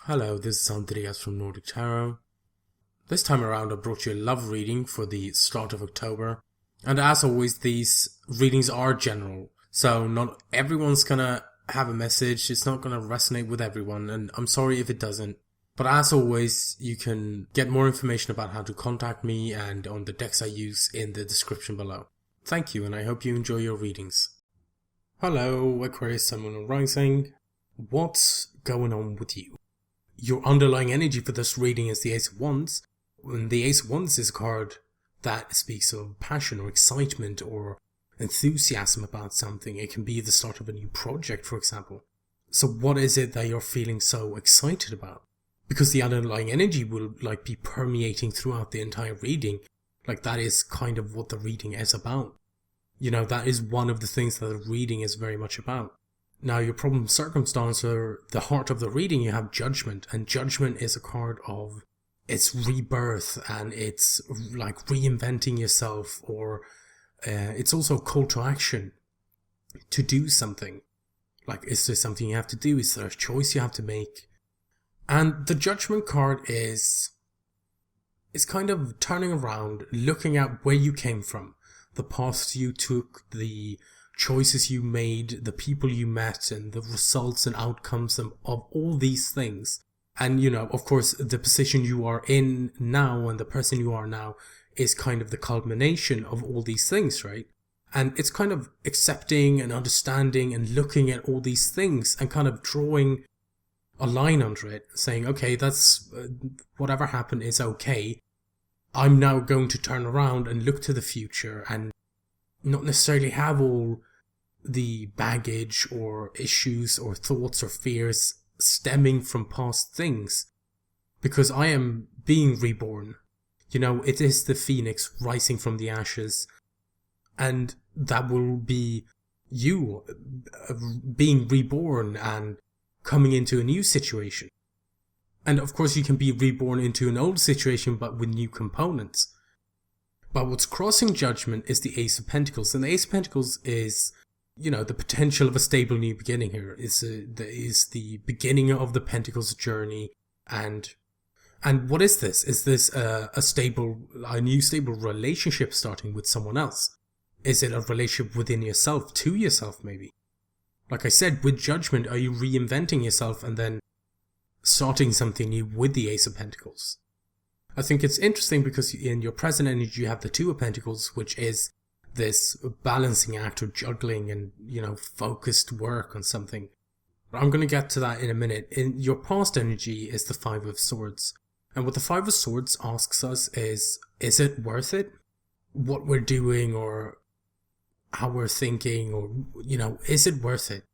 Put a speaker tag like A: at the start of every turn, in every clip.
A: Hello, this is Andreas from Nordic Tarot. This time around I brought you a love reading for the start of October. And as always, these readings are general. So not everyone's gonna have a message, it's not gonna resonate with everyone, and I'm sorry if it doesn't. But as always, you can get more information about how to contact me and on the decks I use in the description below. Thank you, and I hope you enjoy your readings. Hello, Aquarius, Sun, Moon, and Rising. What's going on with you? Your underlying energy for this reading is the Ace of Wands. And the Ace of Wands is a card that speaks of passion or excitement or enthusiasm about something. It can be the start of a new project, for example. So what is it that you're feeling so excited about? Because the underlying energy will be permeating throughout the entire reading. That is kind of what the reading is about. That is one of the things that the reading is very much about. Now, your problem circumstance, or the heart of the reading, you have Judgment, and Judgment is a card of it's rebirth, and it's reinventing yourself, or it's also a call to action to do something. Is there something you have to do? Is there a choice you have to make? And the Judgment card is kind of turning around, looking at where you came from, the paths you took, the choices you made, the people you met, and the results and outcomes of all these things. And, of course, the position you are in now and the person you are now is kind of the culmination of all these things, right? And it's kind of accepting and understanding and looking at all these things and kind of drawing a line under it, saying, okay, that's whatever happened is okay. I'm now going to turn around and look to the future and not necessarily have all the baggage or issues or thoughts or fears stemming from past things, because I am being reborn. It is the phoenix rising from the ashes, and that will be you being reborn and coming into a new situation. And of course you can be reborn into an old situation but with new components. But what's crossing Judgment is the Ace of Pentacles. And the Ace of Pentacles is, the potential of a stable new beginning here. Is the beginning of the Pentacles journey. And what is this? Is this a new stable relationship starting with someone else? Is it a relationship within yourself, to yourself maybe? Like I said, with Judgment, are you reinventing yourself and then starting something new with the Ace of Pentacles? I think it's interesting because in your present energy you have the Two of Pentacles, which is this balancing act or juggling and, focused work on something. But I'm going to get to that in a minute. In your past energy is the Five of Swords. And what the Five of Swords asks us is it worth it? What we're doing or how we're thinking or, is it worth it?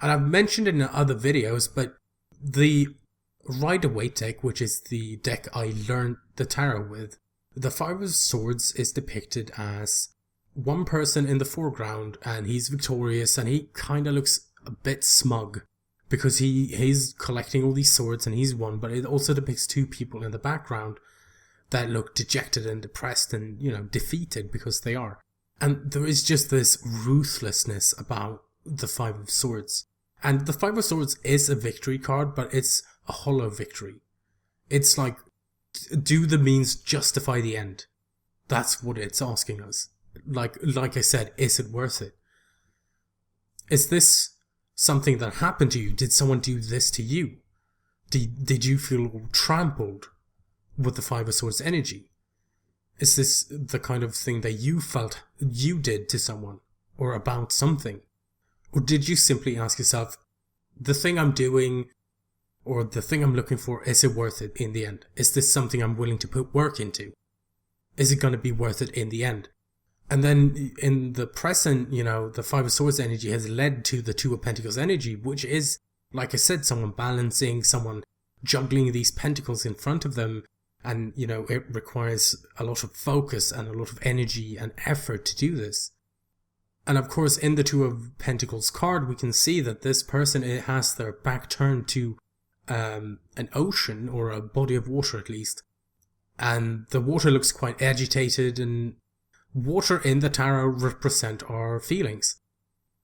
A: And I've mentioned it in other videos, but the Rider-Waite deck, which is the deck I learned the tarot with, the Five of Swords is depicted as one person in the foreground, and he's victorious, and he kind of looks a bit smug because he's collecting all these swords and he's won, but it also depicts two people in the background that look dejected and depressed and, defeated because they are. And there is just this ruthlessness about the Five of Swords. And the Five of Swords is a victory card, but it's a hollow victory. It's do the means justify the end? That's what it's asking us. Like I said, is it worth it? Is this something that happened to you? Did someone do this to you? Did you feel trampled with the Five of Swords energy? Is this the kind of thing that you felt you did to someone or about something? Or did you simply ask yourself, the thing I'm doing or the thing I'm looking for, is it worth it in the end? Is this something I'm willing to put work into? Is it going to be worth it in the end? And then in the present, the Five of Swords energy has led to the Two of Pentacles energy, which is, like I said, someone balancing, someone juggling these pentacles in front of them. And, it requires a lot of focus and a lot of energy and effort to do this. And of course, in the Two of Pentacles card, we can see that this person has their back turned to an ocean, or a body of water at least. And the water looks quite agitated, and water in the tarot represent our feelings.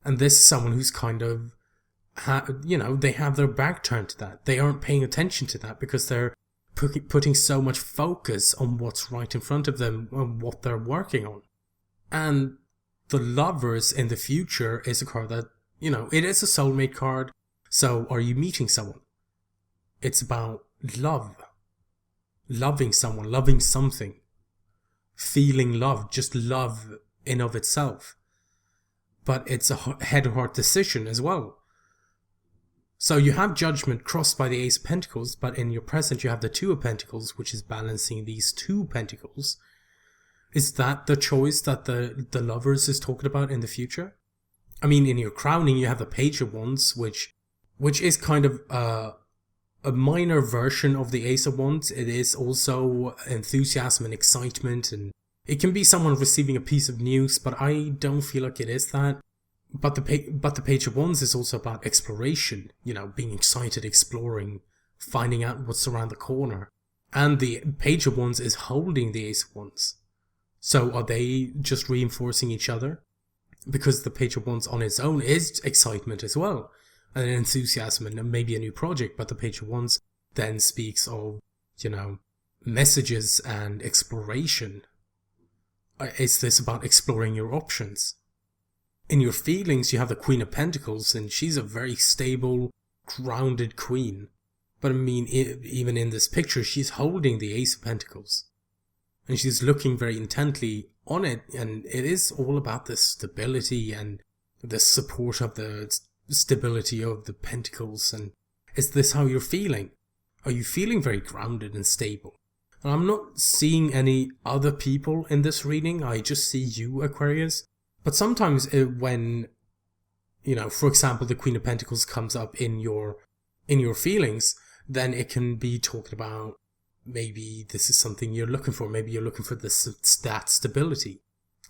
A: And this is someone who's kind of they have their back turned to that. They aren't paying attention to that because they're putting so much focus on what's right in front of them and what they're working on. And the Lovers in the future is a card that, it is a soulmate card. So are you meeting someone? It's about love. Loving someone, loving something. Feeling love, just love in of itself. But it's a head or heart decision as well. So you have Judgment crossed by the Ace of Pentacles, but in your present you have the Two of Pentacles, which is balancing these two Pentacles. Is that the choice that the Lovers is talking about in the future? I mean, in your crowning you have the Page of Wands, which is kind of a minor version of the Ace of Wands. It is also enthusiasm and excitement, and it can be someone receiving a piece of news, but I don't feel like it is that. But the Page of Wands is also about exploration, being excited, exploring, finding out what's around the corner. And the Page of Wands is holding the Ace of Wands. So are they just reinforcing each other? Because the Page of Wands on its own is excitement as well, and enthusiasm and maybe a new project, but the Page of Wands then speaks of, messages and exploration. Is this about exploring your options? In your feelings, you have the Queen of Pentacles, and she's a very stable, grounded queen. But I mean, even in this picture, she's holding the Ace of Pentacles. And she's looking very intently on it, and it is all about the stability and the support of the stability of the Pentacles. And is this how you're feeling? Are you feeling very grounded and stable? And I'm not seeing any other people in this reading, I just see you, Aquarius. But sometimes when, for example, the Queen of Pentacles comes up in your feelings, then it can be talking about maybe this is something you're looking for. Maybe you're looking for that stability.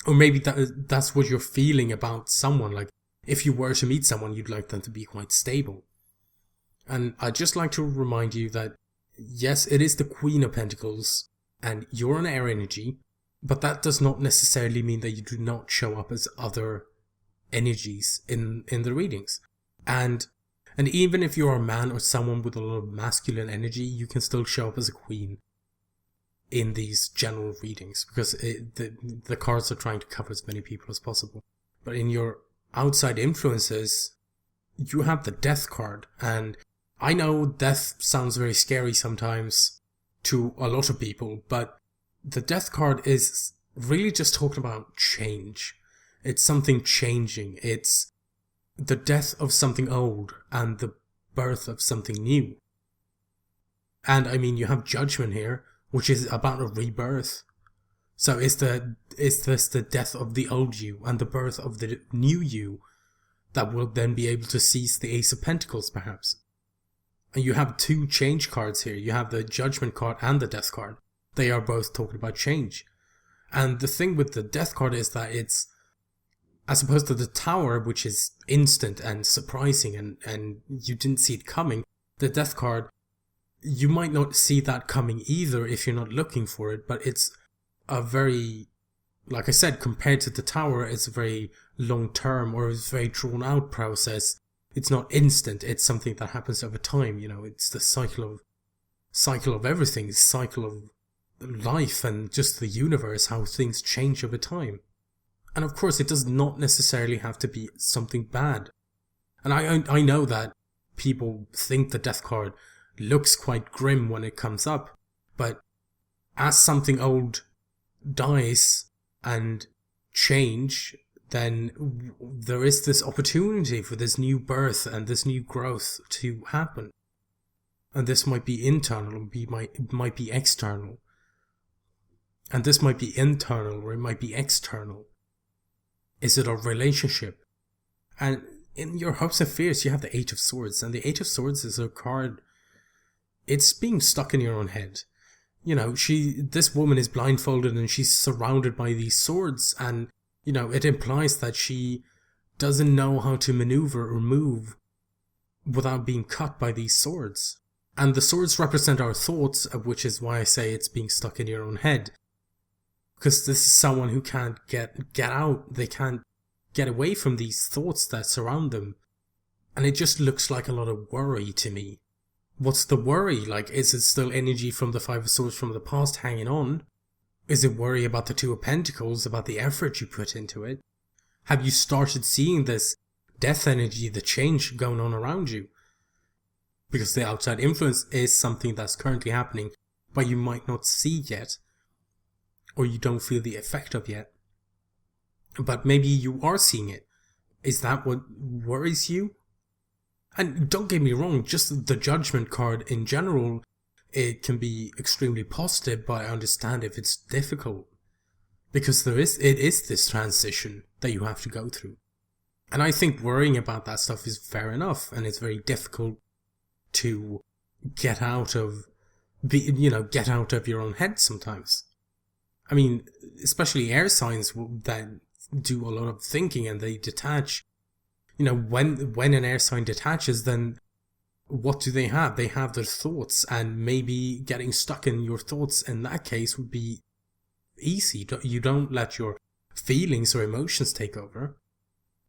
A: Or maybe that's what you're feeling about someone. Like, if you were to meet someone, you'd like them to be quite stable. And I'd just like to remind you that, yes, it is the Queen of Pentacles, and you're an air energy, but that does not necessarily mean that you do not show up as other energies in the readings. And even if you're a man or someone with a lot of masculine energy, you can still show up as a queen in these general readings, because the cards are trying to cover as many people as possible. But in your outside influences, you have the Death card, and I know death sounds very scary sometimes to a lot of people, but the Death card is really just talking about change. It's something changing. It's the death of something old and the birth of something new. And I mean, you have Judgment here, which is about a rebirth. So is this the death of the old you and the birth of the new you that will then be able to seize the Ace of Pentacles, perhaps? And you have two change cards here. You have the Judgment card and the Death card. They are both talking about change. And the thing with the Death card is that it's, as opposed to the Tower, which is instant and surprising and you didn't see it coming, the Death card, you might not see that coming either if you're not looking for it, but it's a very, like I said, compared to the Tower, it's a very long term or it's a very drawn out process. It's not instant, it's something that happens over time, it's the cycle of everything, the cycle of life and just the universe, how things change over time. And of course, it does not necessarily have to be something bad. And I know that people think the Death card looks quite grim when it comes up, but as something old dies and change, then there is this opportunity for this new birth and this new growth to happen. And this might be internal, it might be external. And this might be internal or it might be external. Is it a relationship? And in your hopes and fears, you have the Eight of Swords. And the Eight of Swords is a card, it's being stuck in your own head. This woman is blindfolded and she's surrounded by these swords. And, it implies that she doesn't know how to maneuver or move without being cut by these swords. And the swords represent our thoughts, which is why I say it's being stuck in your own head. Because this is someone who can't get out, they can't get away from these thoughts that surround them. And it just looks like a lot of worry to me. What's the worry? Like, is it still energy from the Five of Swords from the past hanging on? Is it worry about the Two of Pentacles, about the effort you put into it? Have you started seeing this death energy, the change going on around you? Because the outside influence is something that's currently happening, but you might not see yet, or you don't feel the effect of yet. But maybe you are seeing it. Is that what worries you? And don't get me wrong, just the Judgment card in general, it can be extremely positive, but I understand if it's difficult. Because it is this transition that you have to go through. And I think worrying about that stuff is fair enough, and it's very difficult to get out of your own head sometimes. I mean, especially air signs that do a lot of thinking and they detach. You know, when an air sign detaches, then what do they have? They have their thoughts, and maybe getting stuck in your thoughts in that case would be easy. You don't let your feelings or emotions take over,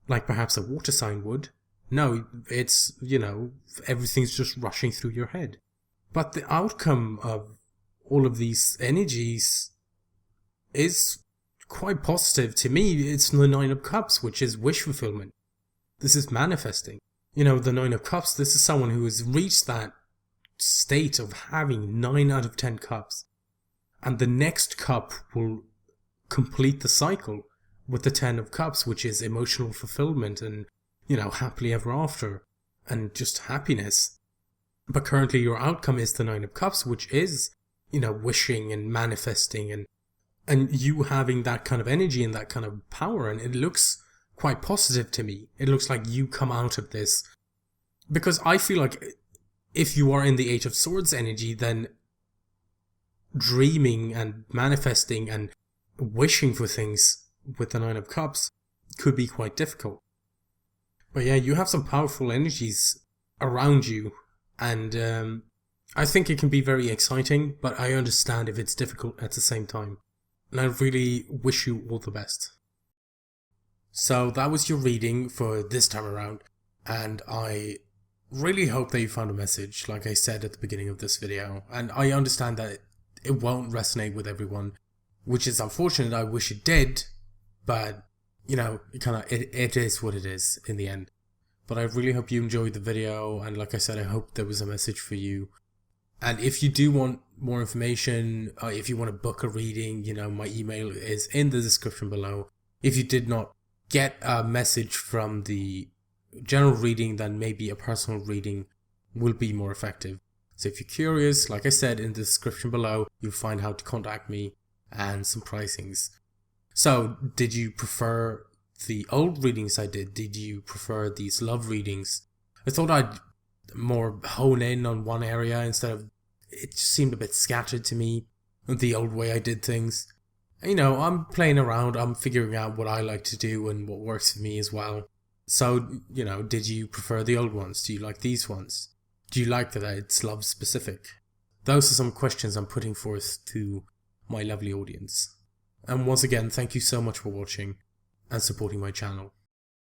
A: like perhaps a water sign would. No, it's, everything's just rushing through your head. But the outcome of all of these energies is quite positive to me. It's the Nine of Cups, which is wish fulfillment. This is manifesting. The Nine of Cups, this is someone who has reached that state of having 9 out of 10 cups. And the next cup will complete the cycle with the 10 of Cups, which is emotional fulfillment and, happily ever after and just happiness. But currently your outcome is the 9 of Cups, which is, wishing and manifesting and you having that kind of energy and that kind of power. And it looks quite positive to me. It looks like you come out of this, because I feel like if you are in the Eight of Swords energy, then dreaming and manifesting and wishing for things with the Nine of Cups could be quite difficult. But yeah, you have some powerful energies around you, and I think it can be very exciting, but I understand if it's difficult at the same time. And I really wish you all the best. So that was your reading for this time around, and I really hope that you found a message, like I said at the beginning of this video. And I understand that it won't resonate with everyone, which is unfortunate. I wish it did, but it is what it is in the end. But I really hope you enjoyed the video, and like I said, I hope there was a message for you. And if you do want more information, if you want to book a reading, my email is in the description below. If you did not get a message from the general reading, then maybe a personal reading will be more effective. So if you're curious, like I said, in the description below, you'll find how to contact me and some pricings. So, did you prefer the old readings I did? Did you prefer these love readings? I thought I'd more hone in on one area instead of, it just seemed a bit scattered to me, the old way I did things. I'm playing around, I'm figuring out what I like to do and what works for me as well. So, did you prefer the old ones? Do you like these ones? Do you like that it's love specific? Those are some questions I'm putting forth to my lovely audience. And once again, thank you so much for watching and supporting my channel.